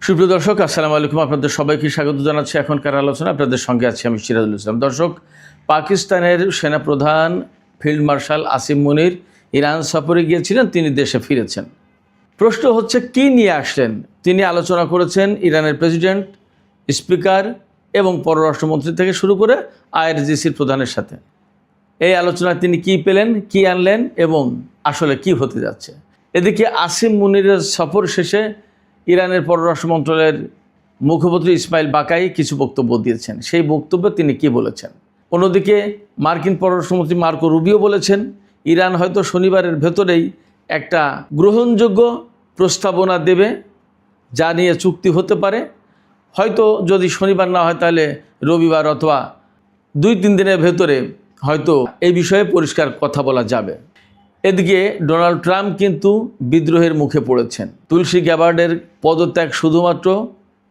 সুপ্রিয় দর্শক, আসসালামু আলাইকুম। আপনাদের সবাইকে স্বাগত জানাচ্ছি এখনকার আলোচনা। আপনাদের সঙ্গে আছি আমি সিরাজুল ইসলাম। দর্শক, পাকিস্তানের সেনাপ্রধান ফিল্ড মার্শাল আসিম মুনির ইরান সফরে গিয়েছিলেন, তিনি দেশে ফিরেছেন। প্রশ্ন হচ্ছে কি নিয়ে আসলেন? তিনি আলোচনা করেছেন ইরানের প্রেসিডেন্ট, স্পিকার এবং পররাষ্ট্রমন্ত্রী থেকে শুরু করে আইআরজিসির প্রধানের সাথে। এই আলোচনায় তিনি কি পেলেন, কি আনলেন এবং আসলে কি হতে যাচ্ছে। এদিকে আসিম মুনিরের সফর শেষে ইরানের পররাষ্ট্র মন্ত্রণালয়ের মুখপাত্র ইসমাইল বাকাই কিছু বক্তব্য দিয়েছেন। সেই বক্তব্যে তিনি কি বলেছেন? অন্যদিকে মার্কিন পররাষ্ট্রমন্ত্রী মার্কো রুবিও বলেছেন ইরান হয়তো শনিবারের ভেতরেই একটা গ্রহণযোগ্য প্রস্তাবনা দেবে, যা নিয়ে চুক্তি হতে পারে। হয়তো যদি শনিবার না হয় তাহলে রবিবার অথবা 2-3 দিনের ভেতরে হয়তো এই বিষয়ে পরিষ্কার কথা বলা যাবে। এদিকে ডোনাল্ড ট্রাম্প কিন্তু বিদ্রোহের মুখে পড়েছেন। তুলসী গ্যাবার্ডের পদত্যাগ শুধুমাত্র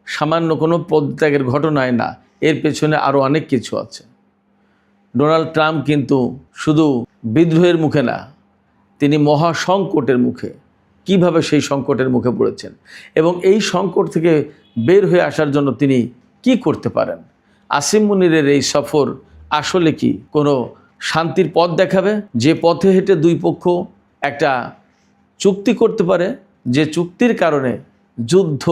সামান্য কোনো পদত্যাগের ঘটনায় না, এর পেছনে আরও অনেক কিছু আছে। ডোনাল্ড ট্রাম্প কিন্তু শুধু বিদ্রোহের মুখে না, তিনি মহা সংকটের মুখে। কিভাবে সেই সংকটের মুখে পড়েছেন এবং এই সংকট থেকে বের হয়ে আসার জন্য তিনি কি করতে পারেন? আসিম মুনিরের এই সফর আসলে কি কোনো শান্তির পথ দেখাবে, যে পথে হেঁটে দুই পক্ষ একটা চুক্তি করতে পারে, যে চুক্তির কারণে যুদ্ধ,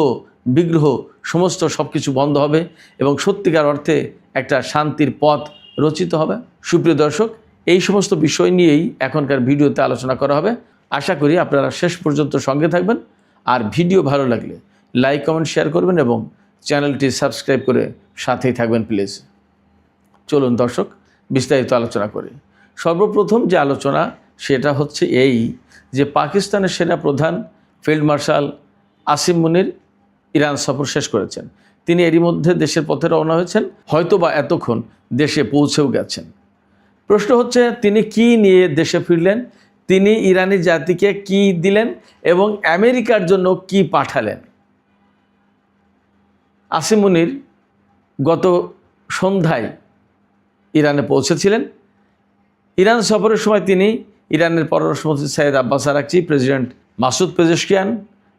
বিগ্রহ সমস্ত সব কিছু বন্ধ হবে এবং সত্যিকার অর্থে একটা শান্তির পথ রচিত হবে? সুপ্রিয় দর্শক, এই সমস্ত বিষয় নিয়েই এখনকার ভিডিওতে আলোচনা করা হবে। আশা করি আপনারা শেষ পর্যন্ত সঙ্গে থাকবেন। আর ভিডিও ভালো লাগলে লাইক, কমেন্ট, শেয়ার করবেন এবং চ্যানেলটি সাবস্ক্রাইব করে সাথেই থাকবেন প্লিজ। চলুন দর্শক, বিস্তারিত আলোচনা করি। সর্বপ্রথম যে আলোচনা সেটা হচ্ছে এই যে পাকিস্তানের সেনাপ্রধান ফিল্ড মার্শাল আসিম মুনির ইরান সফর শেষ করেছেন। তিনি এরই মধ্যে দেশের পথে রওনা হয়েছেন, হয়তো বা এতক্ষণ দেশে পৌঁছেও গেছেন। প্রশ্ন হচ্ছে তিনি কি নিয়ে দেশে ফিরলেন, তিনি ইরানি জাতিকে কি দিলেন এবং আমেরিকার জন্য কি পাঠালেন। আসিম মুনির গত সন্ধ্যায় ইরানে পৌঁছেছিলেন। ইরান সফরের সময় তিনি ইরানের পররাষ্ট্রমন্ত্রী Syed Abbas Araghchi, president Masoud Pezeshkian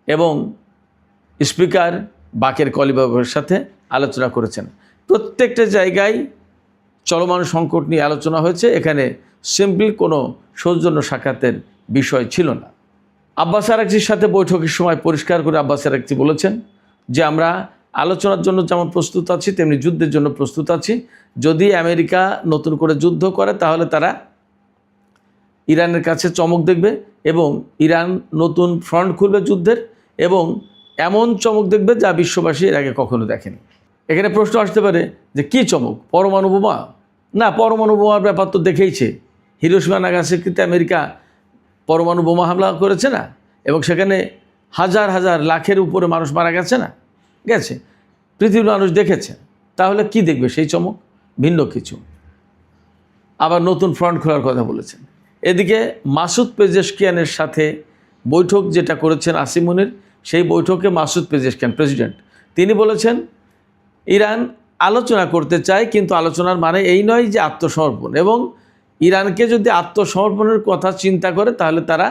এবং স্পিকার বাকের কলিবাবের সাথে আলোচনা করেছেন। প্রত্যেকটা জায়গায় চলমান সংকট নিয়ে আলোচনা হয়েছে। এখানে সিম্পল কোনো সৌজন্য সাক্ষাতের বিষয় ছিল না। আব্বাস আরাকচির সাথে বৈঠকের সময় পরিষ্কার করে আব্বাস আরাকচি বলেছেন যে আমরা আলোচনার জন্য যেমন প্রস্তুত আছি তেমনি যুদ্ধের জন্য প্রস্তুত আছি। যদি আমেরিকা নতুন করে যুদ্ধ করে তাহলে তারা ইরানের কাছে চমক দেখবে এবং ইরান নতুন ফ্রন্ট খুলবে যুদ্ধের, এবং এমন চমক দেখবে যা বিশ্ববাসী এর আগে কখনো দেখেনি। এখানে প্রশ্ন আসতে পারে যে কী চমক? পরমাণু বোমা? না, পরমাণু বোমার ব্যাপার তো দেখেইছে। হিরোশিমা নাগাসাকিতে আমেরিকা পরমাণু বোমা হামলা করেছে না, এবং সেখানে হাজার হাজার লাখের উপরে মানুষ মারা গেছে না, গেছে, পৃথিবীর মানুষ দেখেছে। তাহলে কি দেখবে সেই চমক? ভিন্ন কিছু। আবার নতুন ফ্রন্ট খোলার কথা বলেছেন। এদিকে মাসুদ পেজেশকিয়ানের সাথে বৈঠক যেটা করেছেন আসিম মুনির, সেই বৈঠকে মাসুদ পেজেশকিয়ান প্রেসিডেন্ট, তিনি বলেছেন ইরান আলোচনা করতে চায়, কিন্তু আলোচনার মানে এই নয় যে আত্মসমর্পণ, এবং ইরানকে যদি আত্মসমর্পণের কথা চিন্তা করে তাহলে তারা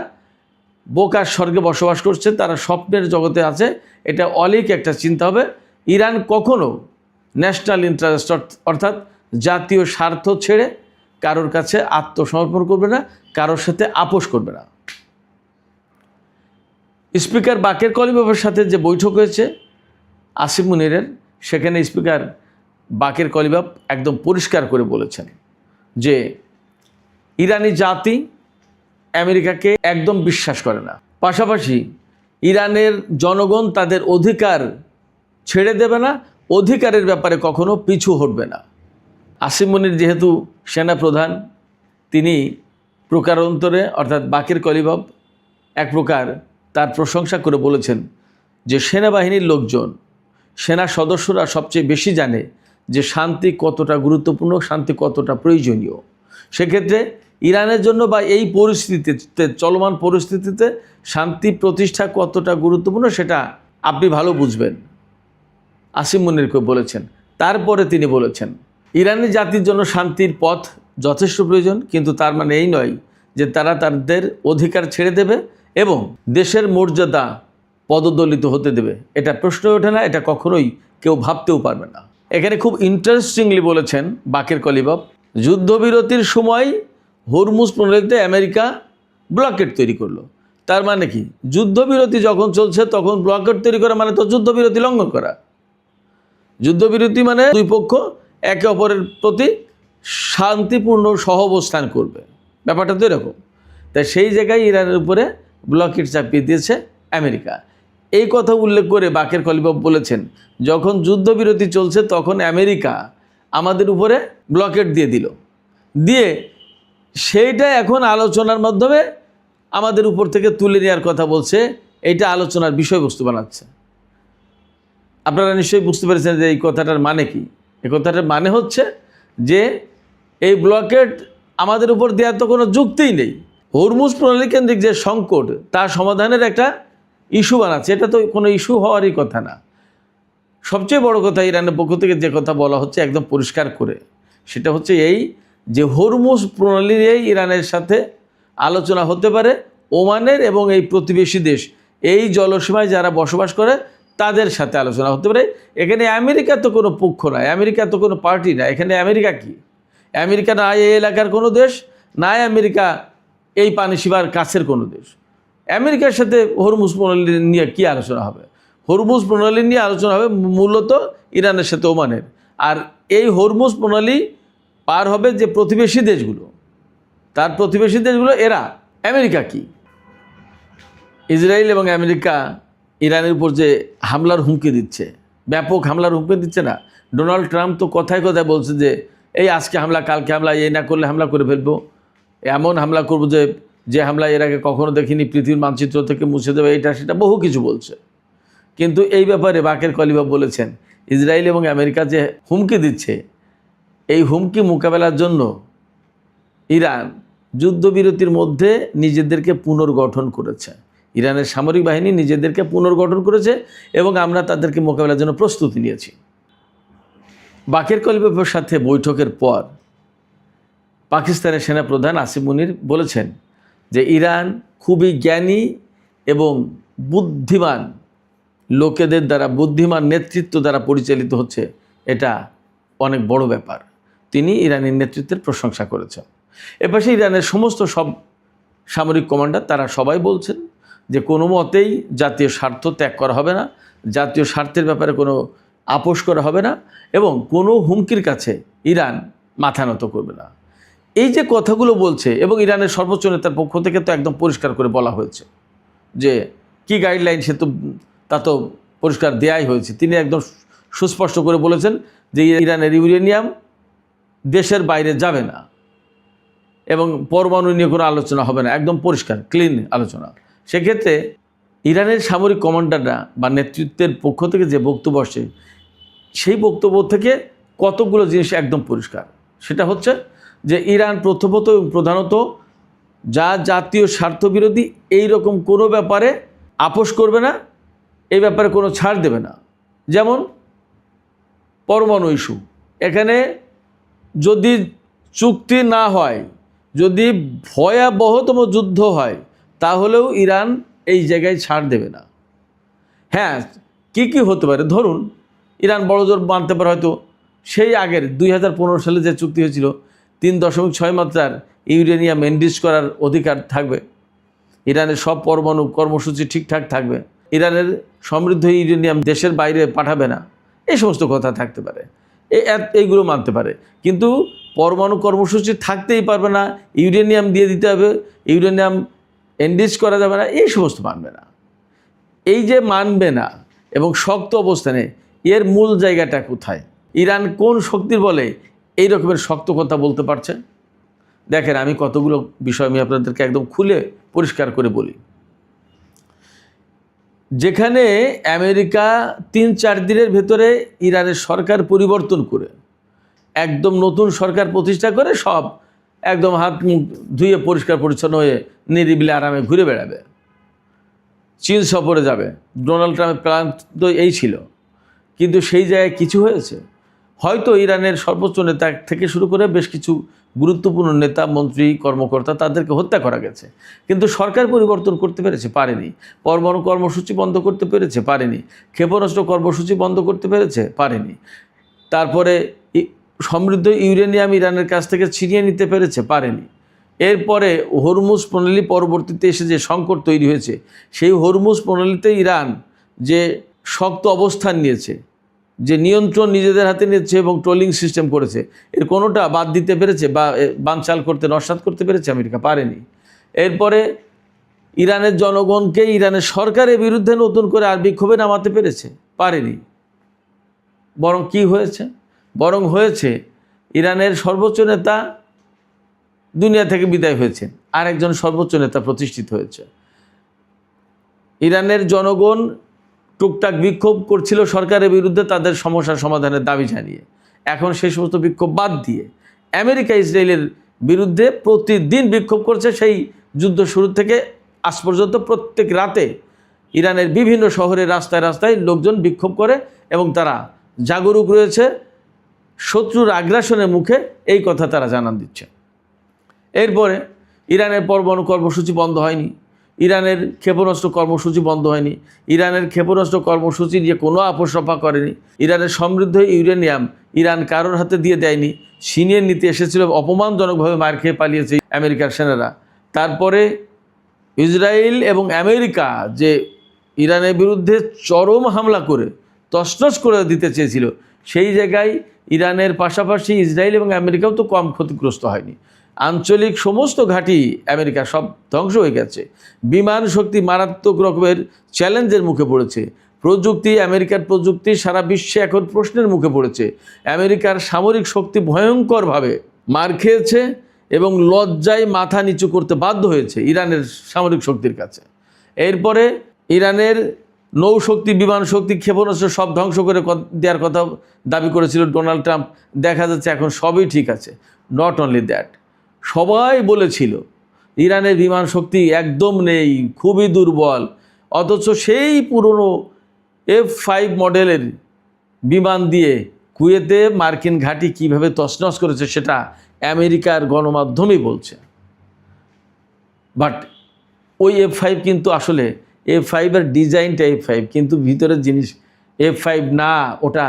বোকার স্বর্গে বসবাস করছে, তারা স্বপ্নের জগতে আছে। এটা অলিক একটা চিন্তা হবে। ইরান কখনো ন্যাশনাল ইন্টারেস্ট অর্থাৎ জাতীয় স্বার্থ ছেড়ে কারোর কাছে আত্মসমর্পণ করবে না, কারোর সাথে আপোষ করবে না। স্পিকার বাকের কলিবাবের সাথে যে বৈঠক হয়েছে আসিম মুনিরের, সেখানে স্পিকার বাকের কলিবাব একদম পরিষ্কার করে বলেছেন যে ইরানি জাতি আমেরিকাকে একদম বিশ্বাস করে না। পাশাপাশি ইরানের জনগণ তাদের অধিকার ছেড়ে দেবে না, অধিকারের ব্যাপারে কখনো পিছু হটবে না। আসিম মুনির যেহেতু সেনাপ্রধান, তিনি প্রকারান্তরে অর্থাৎ বাকের কলিবাব এক প্রকার তার প্রশংসা করে বলেছেন যে সেনাবাহিনীর লোকজন, সেনা সদস্যরা সবচেয়ে বেশি জানে যে শান্তি কতটা গুরুত্বপূর্ণ, শান্তি কতটা প্রয়োজনীয়। সেক্ষেত্রে ইরানের জন্য বা এই পরিস্থিতিতে, চলমান পরিস্থিতিতে শান্তি প্রতিষ্ঠা কতটা গুরুত্বপূর্ণ সেটা আপনি ভালো বুঝবেন, আসিম মুনিরকে বলেছেন। তারপরে তিনি বলেছেন ইরানি জাতির জন্য শান্তির পথ যথেষ্ট প্রয়োজন, কিন্তু তার মানে এই নয় যে তারা তাদের অধিকার ছেড়ে দেবে এবং দেশের মর্যাদা পদদলিত হতে দেবে, এটা প্রশ্ন ওঠে না, এটা কখনোই কেউ ভাবতেও পারবে না। এখানে খুব ইন্টারেস্টিংলি বলেছেন বাকের কলিবাব, যুদ্ধবিরতির সময় হরমুজ প্রণালীতে আমেরিকা ব্লকেট তৈরি করলো। তার মানে কি, যুদ্ধবিরতি যখন চলছে তখন ব্লকেট তৈরি করা মানে তো যুদ্ধবিরতি লঙ্ঘন করা। যুদ্ধবিরতি মানে দুই পক্ষ একে অপরের প্রতি শান্তিপূর্ণ সহাবস্থান করবে, ব্যাপারটা তো এরকম। তাই সেই জায়গায় ইরানের উপরে ব্লকেট চাপিয়ে দিয়েছে আমেরিকা। এই কথা উল্লেখ করে বাকের কলিবাব বলেছেন, যখন যুদ্ধবিরতি চলছে তখন আমেরিকা আমাদের উপরে ব্লকেট দিয়ে সেইটা এখন আলোচনার মাধ্যমে আমাদের উপর থেকে তুলে নেওয়ার কথা বলছে, এইটা আলোচনার বিষয়বস্তু বানাচ্ছে। আপনারা নিশ্চয়ই বুঝতে পেরেছেন যে এই কথাটার মানে কি। এই কথাটার মানে হচ্ছে যে এই ব্লকেট আমাদের উপর দেওয়ার তো কোনো যুক্তিই নেই। হরমুজ প্রণালী কেন্দ্রিক যে সংকট তার সমাধানের একটা ইস্যু বানাচ্ছে, এটা তো কোনো ইস্যু হওয়ারই কথা না। সবচেয়ে বড় কথা ইরানের পক্ষ থেকে যে কথা বলা হচ্ছে একদম পরিষ্কার করে, সেটা হচ্ছে এই যে হরমুজ প্রণালীর ইরানের সাথে আলোচনা হতে পারে ওমানের এবং এই প্রতিবেশী দেশ, এই জলসীমায় যারা বসবাস করে তাদের সাথে আলোচনা হতে পারে। এখানে আমেরিকা তো কোনো পক্ষ নয়, আমেরিকা তো কোনো পার্টি না। এখানে আমেরিকা কি? আমেরিকা না এই এলাকার কোনো দেশ, না আমেরিকা এই পানিসীমার কাছের কোনো দেশ। আমেরিকার সাথে হরমুজ প্রণালী নিয়ে কী আলোচনা হবে? হরমুজ প্রণালী নিয়ে আলোচনা হবে মূলত ইরানের সাথে ওমানের। আর এই হরমুজ প্রণালী পার হবে যে প্রতিবেশী দেশগুলো, তার প্রতিবেশী দেশগুলো এরা। আমেরিকা কি? ইসরায়েল এবং আমেরিকা ইরানের উপর যে হামলার হুমকি দিচ্ছে, ব্যাপক হামলার হুমকি দিচ্ছে না? ডোনাল্ড ট্রাম্প তো কথায় কথায় বলছে যে এই আজকে হামলা, কালকে হামলা, এই না করলে হামলা করে ফেলবো, এমন হামলা করবো যে হামলা এর আগে কখনো দেখিনি, পৃথিবীর মানচিত্র থেকে মুছে দেবে, এটা সেটা বহু কিছু বলছে। কিন্তু এই ব্যাপারে বাকের কলিবাব বলেছেন, ইসরায়েল এবং আমেরিকা যে হুমকি দিচ্ছে, এই হুমকি মোকাবেলার জন্য ইরান যুদ্ধবিরতির মধ্যে নিজেদেরকে পুনর্গঠন করেছে। ইরানের সামরিক বাহিনী নিজেদেরকে পুনর্গঠন করেছে এবং আমরা তাদেরকে মোকাবেলার জন্য প্রস্তুতি নিয়েছি। বাকের কলিবাবের সাথে বৈঠকের পর পাকিস্তানের সেনাপ্রধান আসিম মুনির বলেছেন যে ইরান খুবই জ্ঞানী এবং বুদ্ধিমান লোকেদের দ্বারা, বুদ্ধিমান নেতৃত্ব দ্বারা পরিচালিত হচ্ছে, এটা অনেক বড় ব্যাপার। তিনি ইরানের নেতৃত্বের প্রশংসা করেছেন। এপাশে ইরানের সমস্ত সব সামরিক কমান্ডার তারা সবাই বলছেন যে কোনো মতেই জাতীয় স্বার্থ ত্যাগ করা হবে না, জাতীয় স্বার্থের ব্যাপারে কোনো আপোষ করা হবে না এবং কোনো হুমকির কাছে ইরান মাথা নত করবে না। এই যে কথাগুলো বলছে, এবং ইরানের সর্বোচ্চ নেতার পক্ষ থেকে তো একদম পরিষ্কার করে বলা হয়েছে যে কি গাইডলাইন, তা তো পরিষ্কার দেয়াই হয়েছে। তিনি একদম সুস্পষ্ট করে বলেছেন যে ইরানের ইউরেনিয়াম দেশের বাইরে যাবে না এবং পরমাণু নিয়ে কোনো আলোচনা হবে না, একদম পরিষ্কার ক্লিন আলোচনা। সেক্ষেত্রে ইরানের সামরিক কমান্ডাররা বা নেতৃত্বের পক্ষ থেকে যে বক্তব্য আসে, সেই বক্তব্য থেকে কতগুলো জিনিস একদম পরিষ্কার। সেটা হচ্ছে যে ইরান প্রথমত এবং প্রধানত যা জাতীয় স্বার্থবিরোধী এই রকম কোনো ব্যাপারে আপোষ করবে না, এই ব্যাপারে কোনো ছাড় দেবে না। যেমন পরমাণু ইস্যু, এখানে যদি চুক্তি না হয়, যদি ভয়াবহতম যুদ্ধ হয়, তাহলেও ইরান এই জায়গায় ছাড় দেবে না। হ্যাঁ, কি হতে পারে? ধরুন ইরান বড়জোর মানতে পারে হয়তো সেই আগের 2015 সালে যে চুক্তি হয়েছিল 3.6 মাত্রার ইউরেনিয়াম এনরিচ করার অধিকার থাকবে, ইরানের সব পরমাণু কর্মসূচি ঠিকঠাক থাকবে, ইরানের সমৃদ্ধ ইউরেনিয়াম দেশের বাইরে পাঠাবে না, এই সমস্ত কথা থাকতে পারে, এইগুলো মানতে পারে। কিন্তু পরমাণু কর্মসূচি থাকতেই পারবে না, ইউরেনিয়াম দিয়ে দিতে হবে, ইউরেনিয়াম এনরিচ করা যাবে না, এই সমস্ত মানবে না। এই যে মানবে না এবং শক্ত অবস্থানে, এর মূল জায়গাটা কোথায়? ইরান কোন শক্তির বলে এই রকমের শক্ত কথা বলতে পারছে? দেখেন, আমি কতগুলো বিষয় আমি আপনাদেরকে একদম খুলে পরিষ্কার করে বলি। যেখানে আমেরিকা 3-4 দিনের ভেতরে ইরানের সরকার পরিবর্তন করে একদম নতুন সরকার প্রতিষ্ঠা করে সব একদম হাত মুখ ধুয়ে পরিষ্কার পরিচ্ছন্ন হয়ে নিরিবিলি আরামে ঘুরে বেড়াবে, চীন সফরে যাবে, ডোনাল্ড ট্রাম্পের প্ল্যান তো এই ছিল। কিন্তু সেই জায়গায় কিছু হয়েছে? হয়তো ইরানের সর্বোচ্চ নেতা থেকে শুরু করে বেশ কিছু গুরুত্বপূর্ণ নেতা, মন্ত্রী, কর্মকর্তা তাদেরকে হত্যা করা গেছে, কিন্তু সরকার পরিবর্তন করতে পেরেছে? পারেনি। পরমাণু কর্মসূচি বন্ধ করতে পেরেছে? পারেনি। ক্ষেপণাস্ত্র কর্মসূচি বন্ধ করতে পেরেছে? পারেনি। তারপরে সমৃদ্ধ ইউরেনিয়াম ইরানের কাছ থেকে ছিনিয়ে নিতে পেরেছে? পারেনি। এরপরে হরমুজ প্রণালী পরবর্তীতে এসে যে সংকট তৈরি হয়েছে, সেই হরমুজ প্রণালীতে ইরান যে শক্ত অবস্থান নিয়েছে, যে নিয়ন্ত্রণ নিজেদের হাতে নিয়েছে এবং ট্রোলিং সিস্টেম করেছে, এর কোনোটা বাদ দিতে পেরেছে বা বানচাল করতে, নস্যাৎ করতে পেরেছে? আমেরিকা পারেনি। এরপরে ইরানের জনগণকে ইরানের সরকারের বিরুদ্ধে নতুন করে আর বিক্ষোভে নামাতে পেরেছে? পারেনি। বরং কি হয়েছে? বরং হয়েছে ইরানের সর্বোচ্চ নেতা দুনিয়া থেকে বিদায় হয়েছে, আর একজন সর্বোচ্চ নেতা প্রতিষ্ঠিত হয়েছে। ইরানের জনগণ টুকটাক বিক্ষোভ করছিল সরকারের বিরুদ্ধে তাদের সমস্যার সমাধানের দাবি জানিয়ে। এখন সেই সমস্ত বিক্ষোভ বাদ দিয়ে আমেরিকা ইসরায়েলের বিরুদ্ধে প্রতিদিন বিক্ষোভ করছে। সেই যুদ্ধ শুরু থেকে আজ পর্যন্ত প্রত্যেক রাতে ইরানের বিভিন্ন শহরে রাস্তায় রাস্তায় লোকজন বিক্ষোভ করে এবং তারা জাগরুক রয়েছে। শত্রুর আগ্রাসনের মুখে এই কথা তারা জানান দিচ্ছে। এরপরে ইরানের পরমাণু কর্মসূচি বন্ধ হয়নি, ইরানের ক্ষেপণাস্ত্র কর্মসূচি বন্ধ হয়নি, ইরানের ক্ষেপণাস্ত্র কর্মসূচি নিয়ে কোনো আপোষ রফা করেনি। ইরানের সমৃদ্ধ ইউরেনিয়াম ইরান কারোর হাতে দিয়ে দেয়নি, ছিনিয়ে নিতে এসেছিল, অপমানজনকভাবে মার খেয়ে পালিয়েছে আমেরিকার সেনারা। তারপরে ইসরায়েল এবং আমেরিকা যে ইরানের বিরুদ্ধে চরম হামলা করে তছনছ করে দিতে চেয়েছিল, সেই জায়গায় ইরানের পাশাপাশি ইসরায়েল এবং আমেরিকাও তো কম ক্ষতিগ্রস্ত হয়নি। আঞ্চলিক সমস্ত ঘাঁটি আমেরিকা সব ধ্বংস হয়ে গেছে। বিমান শক্তি মারাত্মক রকমের চ্যালেঞ্জের মুখে পড়েছে। প্রযুক্তি, আমেরিকার প্রযুক্তি সারা বিশ্বে এখন প্রশ্নের মুখে পড়েছে। আমেরিকার সামরিক শক্তি ভয়ঙ্করভাবে মার খেয়েছে এবং লজ্জায় মাথা নিচু করতে বাধ্য হয়েছে ইরানের সামরিক শক্তির কাছে। এরপরে ইরানের নৌশক্তি, বিমান শক্তি, ক্ষেপণাস্ত্র সব ধ্বংস করে দেওয়ার কথা দাবি করেছিল ডোনাল্ড ট্রাম্প। দেখা যাচ্ছে এখন সবই ঠিক আছে। নট অনলি দ্যাট, সবাই বলেছিল ইরানের বিমান শক্তি একদম নেই, খুবই দুর্বল, অথচ সেই পুরনো F-5 মডেলের বিমান দিয়ে কুয়েতে মার্কিন ঘাঁটি কীভাবে তছনছ করেছে সেটা আমেরিকার গণমাধ্যমই বলছে। বাট ওই F-5 কিন্তু আসলে F-5 এর ডিজাইনটা F-5, কিন্তু ভিতরের জিনিস F-5 না, ওটা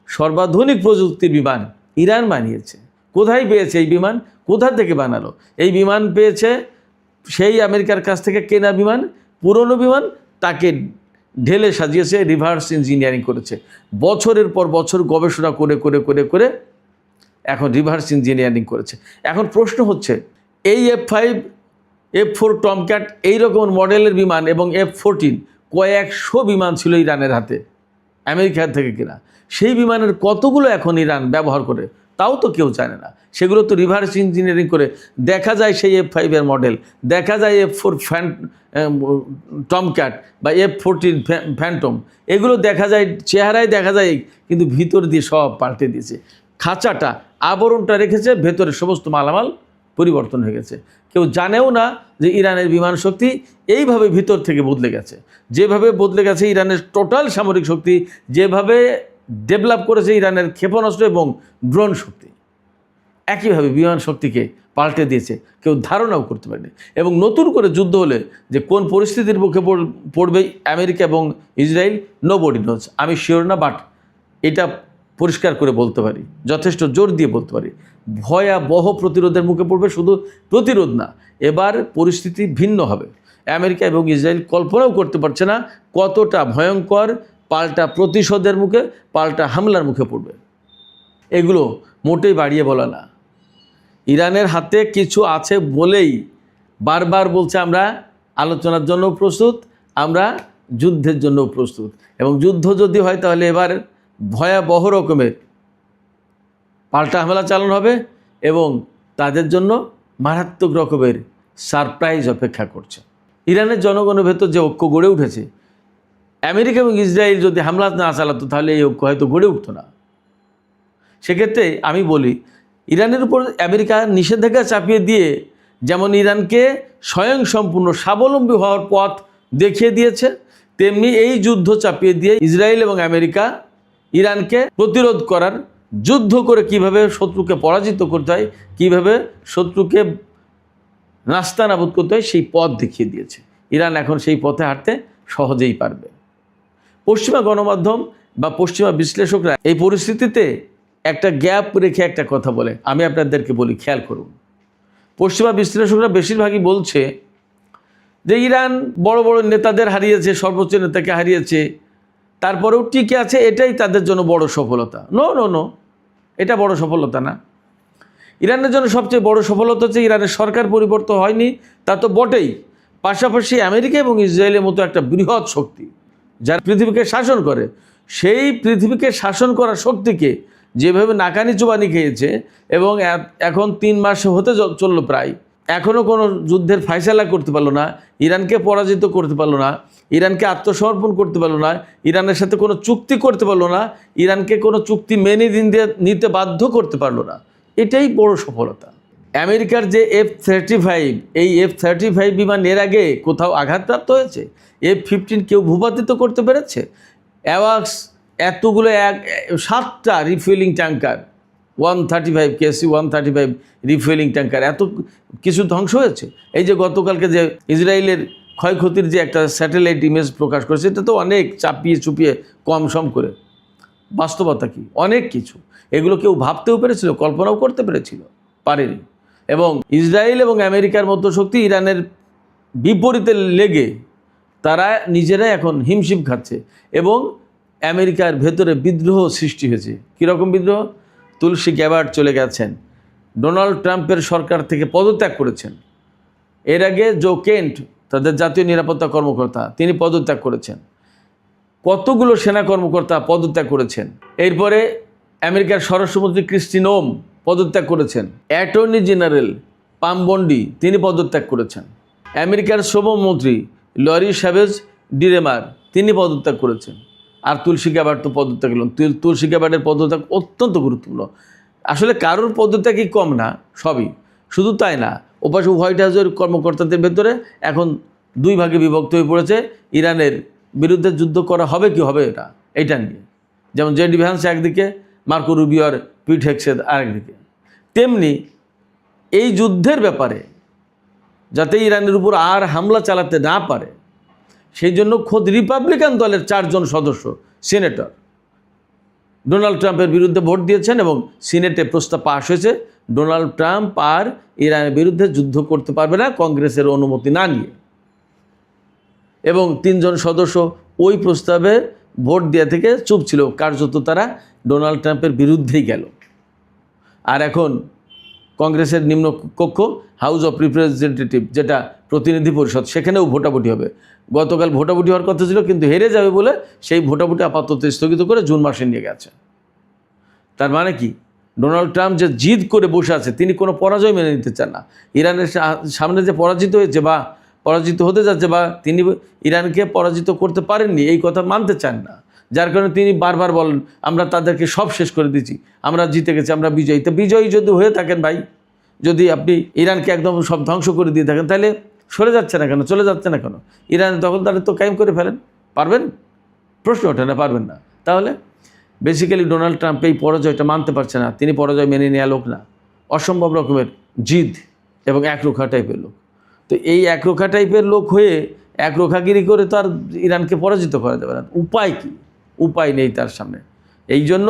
সর্বাধুনিক প্রযুক্তির বিমান ইরান বানিয়েছে। কোথায় পেয়েছে এই বিমান? কোথা থেকে বানালো? এই বিমান পেয়েছে সেই আমেরিকার কাছ থেকে কেনা বিমান, পুরনো বিমান, তাকে ঢেলে সাজিয়েছে, রিভার্স ইঞ্জিনিয়ারিং করেছে। বছরের পর বছর গবেষণা করে করে করে করে এখন রিভার্স ইঞ্জিনিয়ারিং করেছে। এখন প্রশ্ন হচ্ছে, এই F-5, F-4 টমক্যাট এইরকম মডেলের বিমান এবং F-14 কয়েকশো বিমান ছিল ইরানের হাতে, আমেরিকার থেকে কেনা। সেই বিমানের কতগুলো এখন ইরান ব্যবহার করে তাও তো কেউ জানে না। সেগুলো তো রিভার্স ইঞ্জিনিয়ারিং করে দেখা যায় সেই F-5 এর মডেল, দেখা যায় F-4 টমক্যাট বা F-14 ফ্যান্টম, এগুলো দেখা যায়, চেহারায় দেখা যায়, কিন্তু ভিতর দিয়ে সব পাল্টে দিয়েছে। খাঁচাটা, আবরণটা রেখেছে, ভেতরে সমস্ত মালামাল পরিবর্তন হয়ে গেছে। কেউ জানেও না যে ইরানের বিমান শক্তি এইভাবে ভিতর থেকে বদলে গেছে। যেভাবে বদলে গেছে ইরানের টোটাল সামরিক শক্তি, যেভাবে ডেভেলপ করেছে ইরানের ক্ষেপণাস্ত্র এবং ড্রোন শক্তি, একইভাবে বিমান শক্তিকে পাল্টে দিয়েছে, কেউ ধারণাও করতে পারেনি। এবং নতুন করে যুদ্ধ হলে যে কোন পরিস্থিতির মুখে পড়বে আমেরিকা এবং ইসরায়েল, নোবডি নোজ। আমি শিওর না, বাট এটা পরিষ্কার করে বলতে পারি, যথেষ্ট জোর দিয়ে বলতে পারি, ভয়াবহ প্রতিরোধের মুখে পড়বে। শুধু প্রতিরোধ না, এবার পরিস্থিতি ভিন্ন হবে। আমেরিকা এবং ইসরায়েল কল্পনাও করতে পারছে না কতটা ভয়ঙ্কর পাল্টা প্রতিশোধের মুখে, পাল্টা হামলার মুখে পড়বে। এগুলো মোটেই বাড়িয়ে বলা না। ইরানের হাতে কিছু আছে বলেই বারবার বলছে আমরা আলোচনার জন্য প্রস্তুত, আমরা যুদ্ধের জন্য প্রস্তুত। এবং যুদ্ধ যদি হয় তাহলে এবার ভয়াবহ রকমের পাল্টা হামলা চালানো হবে এবং তাদের জন্য মারাত্মক রকমের সারপ্রাইজ অপেক্ষা করছে। ইরানের জনগণের ভেতর যে ঐক্য গড়ে উঠেছে, আমেরিকা এবং ইসরায়েল যদি হামলা না চালাতো তাহলে এই ঐক্য হয়তো গড়ে উঠতো না। সেক্ষেত্রে আমি বলি, ইরানের উপর আমেরিকা নিষেধাজ্ঞা চাপিয়ে দিয়ে যেমন ইরানকে স্বয়ংসম্পূর্ণ স্বাবলম্বী হওয়ার পথ দেখিয়ে দিয়েছে, তেমনি এই যুদ্ধ চাপিয়ে দিয়ে ইসরায়েল এবং আমেরিকা ইরানকে প্রতিরোধ করার যুদ্ধ করে কিভাবে শত্রুকে পরাজিত করতে হয়, কিভাবে শত্রুকে নাস্তানাবুদ করতে হয়, সেই পথ দেখিয়ে দিয়েছে। ইরান এখন সেই পথে হাঁটতে সহজেই পারবে। পশ্চিমা গণমাধ্যম বা পশ্চিমা বিশ্লেষকরা এই পরিস্থিতিতে একটা গ্যাপ রেখে একটা কথা বলে, আমি আপনাদেরকে বলি, খেয়াল করুন। পশ্চিমা বিশ্লেষকরা বেশিরভাগই বলছে যে ইরান বড় বড় নেতাদের হারিয়েছে, সর্বোচ্চ নেতাকে হারিয়েছে, তারপরেও টিকে আছে, এটাই তাদের জন্য বড় সফলতা। নো নো নো, এটা বড় সফলতা না। ইরানের জন্য সবচেয়ে বড় সফলতা হচ্ছে ইরানের সরকার পরিবর্তন হয়নি, তা তো বটেই, পাশাপাশি আমেরিকা এবং ইসরায়েলের মতো একটা বৃহৎ শক্তি যারা পৃথিবীকে শাসন করে, সেই পৃথিবীকে শাসন করা শক্তিকে যেভাবে নাকানি চুবানি খেয়েছে, এবং এখন 3 মাস হতে চললো প্রায়, এখনও কোনো যুদ্ধের ফায়সালা করতে পারলো না, ইরানকে পরাজিত করতে পারলো না, ইরানকে আত্মসমর্পণ করতে পারলো না, ইরানের সাথে কোনো চুক্তি করতে পারলো না, ইরানকে কোনো চুক্তি মেনে নিতে বাধ্য করতে পারলো না। এটাই বড় সফলতা। আমেরিকার যে F-35, এই F-35 বিমান এর আগে কোথাও আঘাতপ্রাপ্ত হয়েছে? F-15 কেউ ভূপাতিত করতে পেরেছে? অ্যাওয়াক্স এতগুলো 7টা refuelling tanker, 135 KC-135 refuelling tanker, এত কিছু ধ্বংস হয়েছে। এই যে গতকালকে যে ইসরায়েলের ক্ষয়ক্ষতির যে একটা স্যাটেলাইট ইমেজ প্রকাশ করেছে, এটা তো অনেক চাপিয়ে চুপিয়ে কম সম করে, বাস্তবতা কি অনেক কিছু। এগুলো কেউ ভাবতেও পেরেছিল, কল্পনাও করতে পেরেছিল? পারেনি। এবং ইসরায়েল এবং আমেরিকার মতো শক্তি ইরানের বিপরীতে লেগে তারা নিজেরাই এখন হিমশিম খাচ্ছে, এবং আমেরিকার ভেতরে বিদ্রোহ সৃষ্টি হয়েছে। কীরকম বিদ্রোহ? তুলসী গ্যাবার্ড চলে গেছেন, ডোনাল্ড ট্রাম্পের সরকার থেকে পদত্যাগ করেছেন। এর আগে জো কেন্ট, তাদের জাতীয় নিরাপত্তা কর্মকর্তা, তিনি পদত্যাগ করেছেন। কতগুলো সেনা কর্মকর্তা পদত্যাগ করেছেন। এরপরে আমেরিকার স্বরাষ্ট্রমন্ত্রী ক্রিস্টি নোম পদত্যাগ করেছেন। অ্যাটর্নি জেনারেল পাম বন্ডি, তিনি পদত্যাগ করেছেন। আমেরিকার শ্রমমন্ত্রী লরি স্যাভেজ ডিরেমার, তিনি পদত্যাগ করেছেন। আর তুলসী গ্যাবার্ড তো পদত্যাগ করলেন। তুলসী গ্যাবার্ডের পদত্যাগ অত্যন্ত গুরুত্বপূর্ণ। আসলে কারোর পদত্যাগই কম না, সবই। শুধু তাই না, ওপাশে হোয়াইট হাউসের কর্মকর্তাদের ভেতরে এখন 2 ভাগে বিভক্ত হয়ে পড়েছে ইরানের বিরুদ্ধে যুদ্ধ করা হবে কি হবে এইটা নিয়ে। যেমন জেডি ভ্যান্স একদিকে, মার্কো রুবিওর পিট হেগসেথ আরেকদিকে। তেমনি এই যুদ্ধের ব্যাপারে যাতে ইরানের উপর আর হামলা চালাতে না পারে, সেই জন্য খোদ রিপাবলিকান দলের 4 জন সদস্য সিনেটর ডোনাল্ড ট্রাম্পের বিরুদ্ধে ভোট দিয়েছেন, এবং সিনেটে প্রস্তাব পাশ হয়েছে ডোনাল্ড ট্রাম্প আর ইরানের বিরুদ্ধে যুদ্ধ করতে পারবে না কংগ্রেসের অনুমতি না নিয়ে। এবং 3 জন সদস্য ওই প্রস্তাবে ভোট দেওয়া থেকে চুপ ছিল, কার্যত তারা ডোনাল্ড ট্রাম্পের বিরুদ্ধেই গেল। আর এখন কংগ্রেসের নিম্ন কক্ষ হাউস অফ রিপ্রেজেন্টেটিভ, যেটা প্রতিনিধি পরিষদ, সেখানেও ভোটাভুটি হবে। গতকাল ভোটাভুটি হওয়ার কথা ছিল, কিন্তু হেরে যাবে বলে সেই ভোটাভুটি আপাতত স্থগিত করে জুন মাসে নিয়ে গেছে। তার মানে কি? ডোনাল্ড ট্রাম্প যে জিদ করে বসে আছে, তিনি কোনো পরাজয় মেনে নিতে চান না। ইরানের সামনে যে পরাজিত হয়েছে বা পরাজিত হতে যাচ্ছে, বা তিনি ইরানকে পরাজিত করতে পারেননি, এই কথা মানতে চান না। যার কারণে তিনি বারবার বলেন, আমরা তাদেরকে সব শেষ করে দিচ্ছি, আমরা জিতে গেছি, আমরা বিজয়ী। তো বিজয়ী যদি হয়ে থাকেন ভাই, যদি আপনি ইরানকে একদম সব ধ্বংস করে দিয়ে থাকেন, তাহলে সরে যাচ্ছে না কেন, চলে যাচ্ছে না কেন? ইরানের দখলদারি তো কায়েম করে ফেলেন, পারবেন? প্রশ্ন ওঠে না, পারবেন না। তাহলে বেসিক্যালি ডোনাল্ড ট্রাম্প এই পরাজয়টা মানতে পারছে না, তিনি পরাজয় মেনে নেওয়া লোক না, অসম্ভব রকমের জিদ এবং একরোখা টাইপের লোক। তো এই একরোখা টাইপের লোক হয়ে একরোখাগিরি করে তো আর ইরানকে পরাজিত করা যাবে না। উপায় কি? উপায় নেই তার সামনে। এই জন্য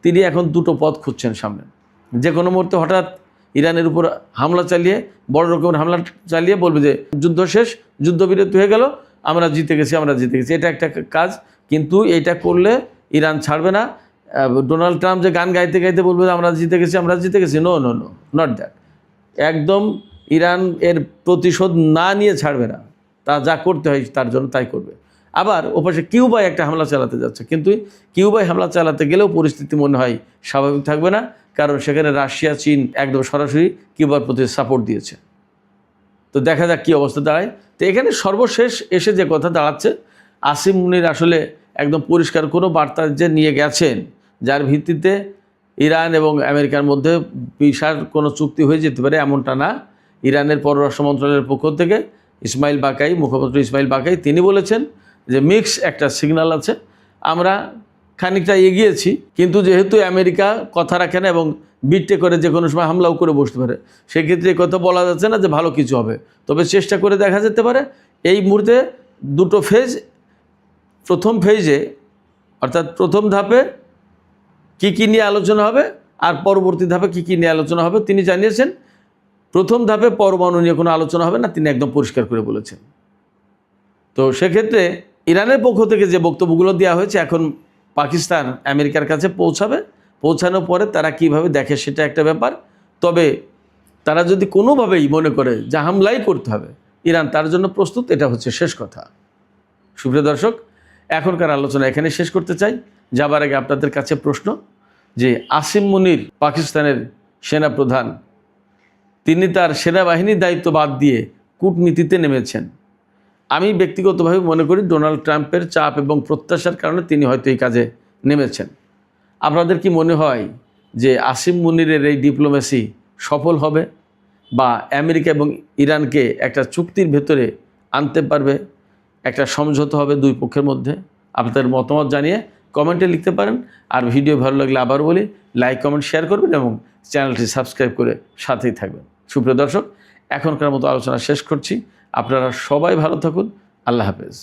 তিনি এখন 2টো পথ খুঁজছেন সামনে। যে কোনো মুহূর্তে হঠাৎ ইরানের উপর হামলা চালিয়ে, বড় রকমের হামলা চালিয়ে বলবে যে যুদ্ধ শেষ, যুদ্ধবিরতি হয়ে গেল, আমরা জিতে গেছি, আমরা জিতে গেছি। এটা একটা কাজ, কিন্তু এটা করলে ইরান ছাড়বে না। ডোনাল্ড ট্রাম্প যে গান গাইতে গাইতে বলবে আমরা জিতে গেছি, আমরা জিতে গেছি, no no no, not that. একদম ইরান এর প্রতিশোধ না নিয়ে ছাড়বে না। তা যা করতে হয় তার জন্য তাই করবে। আবার ওপাশে কিউবায় একটা হামলা চালাতে যাচ্ছে, কিন্তু কিউবায় হামলা চালাতে গেলেও পরিস্থিতি মনে হয় স্বাভাবিক থাকবে না, কারণ সেখানে রাশিয়া, চীন একদম সরাসরি কিউবার প্রতি সাপোর্ট দিয়েছে। তো দেখা যাক কী অবস্থা দাঁড়ায়। তো এখানে সর্বশেষ এসে যে কথা দাঁড়াচ্ছে, আসিম মুনির আসলে একদম পরিষ্কার কোনো বার্তা যে নিয়ে গেছেন, যার ভিত্তিতে ইরান এবং আমেরিকার মধ্যে বিশাল কোনো চুক্তি হয়ে যেতে পারে এমনটা না। ইরানের পররাষ্ট্র মন্ত্রণালয়ের পক্ষ থেকে ইসমাইল বাকাই, মুখপাত্র ইসমাইল বাকাই, তিনি বলেছেন যে মিক্স একটা সিগন্যাল আছে, আমরা খানিকটা এগিয়েছি, কিন্তু যেহেতু আমেরিকা কথা রাখে না এবং বিট্টে করে যে কোনো সময় হামলাও করে বসতে পারে, সেক্ষেত্রে এই কথা বলা যাচ্ছে না যে ভালো কিছু হবে। তবে চেষ্টা করে দেখা যেতে পারে। এই মুহূর্তে দুটো ফেজ, প্রথম ফেজে অর্থাৎ প্রথম ধাপে কি নিয়ে আলোচনা হবে আর পরবর্তী ধাপে কি নিয়ে আলোচনা হবে তিনি জানিয়েছেন। প্রথম ধাপে পরমাণু নিয়ে কোনো আলোচনা হবে না, তিনি একদম পরিষ্কার করে বলেছেন। তো সেক্ষেত্রে ইরানের পক্ষ থেকে যে বক্তব্যগুলো দেওয়া হয়েছে, এখন পাকিস্তান আমেরিকার কাছে পৌঁছানোর পরে তারা কিভাবে দেখে সেটা একটা ব্যাপার। তবে তারা যদি কোনোভাবেই মনে করে যে হামলাই করতে হবে, ইরান তার জন্য প্রস্তুত, এটা হচ্ছে শেষ কথা। সুপ্রিয় দর্শক, এখনকার আলোচনা এখানে শেষ করতে চাই। যাবার আগে আপনাদের কাছে প্রশ্ন, যে আসিম মুনির পাকিস্তানের সেনাপ্রধান, তিনি তার সেনাবাহিনীর দায়িত্ব বাদ দিয়ে কূটনীতিতে নেমেছেন। আমি ব্যক্তিগতভাবে মনে করি ডোনাল্ড ট্রাম্পের চাপ এবং প্রত্যাশার কারণে তিনি হয়তো এই কাজে নেমেছেন। আপনাদের কি মনে হয় যে আসিম মুনিরের এই ডিপ্লোমেসি সফল হবে, বা আমেরিকা এবং ইরানকে একটা চুক্তির ভেতরে আনতে পারবে, একটা সমঝোতা হবে দুই পক্ষের মধ্যে? আপনাদের মতামত জানিয়ে কমেন্টে লিখতে পারেন। আর ভিডিও ভালো লাগলে আবার বলি, লাইক কমেন্ট শেয়ার করবেন এবং চ্যানেলটি সাবস্ক্রাইব করে সাথেই থাকবেন। সুপ্রিয় দর্শক, এখনকার মতো আলোচনা শেষ করছি। আপনারা সবাই ভালো থাকুন। আল্লাহ হাফেজ।